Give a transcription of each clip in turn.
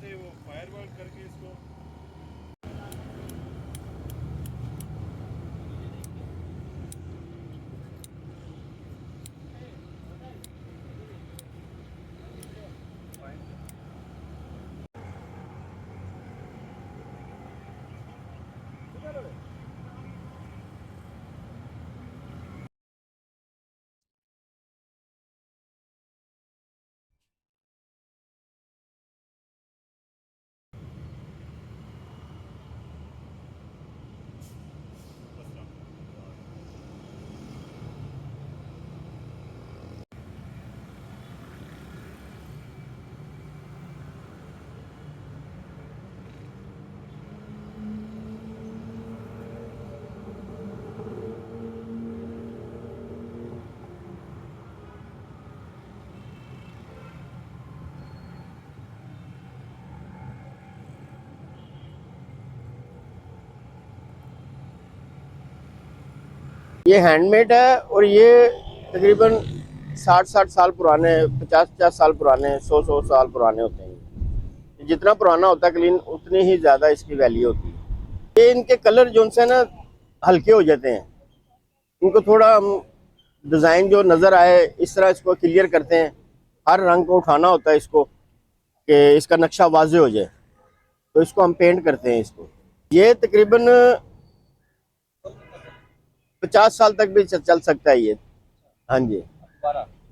से वो fire work करके इसको ये हैंडमेड है और ये तकरीबन 60-60 साल पुराने, 50-50 साल पुराने, 100-100 साल पुराने होते हैं। जितना पुराना होता है क्लीन उतनी ही ज़्यादा इसकी वैल्यू होती है। ये इनके कलर जो से ना हल्के हो जाते हैं, इनको थोड़ा हम डिज़ाइन जो नज़र आए इस तरह इसको क्लियर करते हैं। हर रंग को उठाना होता है इसको कि इसका नक्शा वाजे हो जाए, तो इसको हम पेंट करते हैं इसको। ये तकरीबन 50 साल तक भी चल सकता है ये। हाँ जी,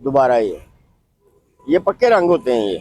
दोबारा ये पक्के रंग होते हैं ये।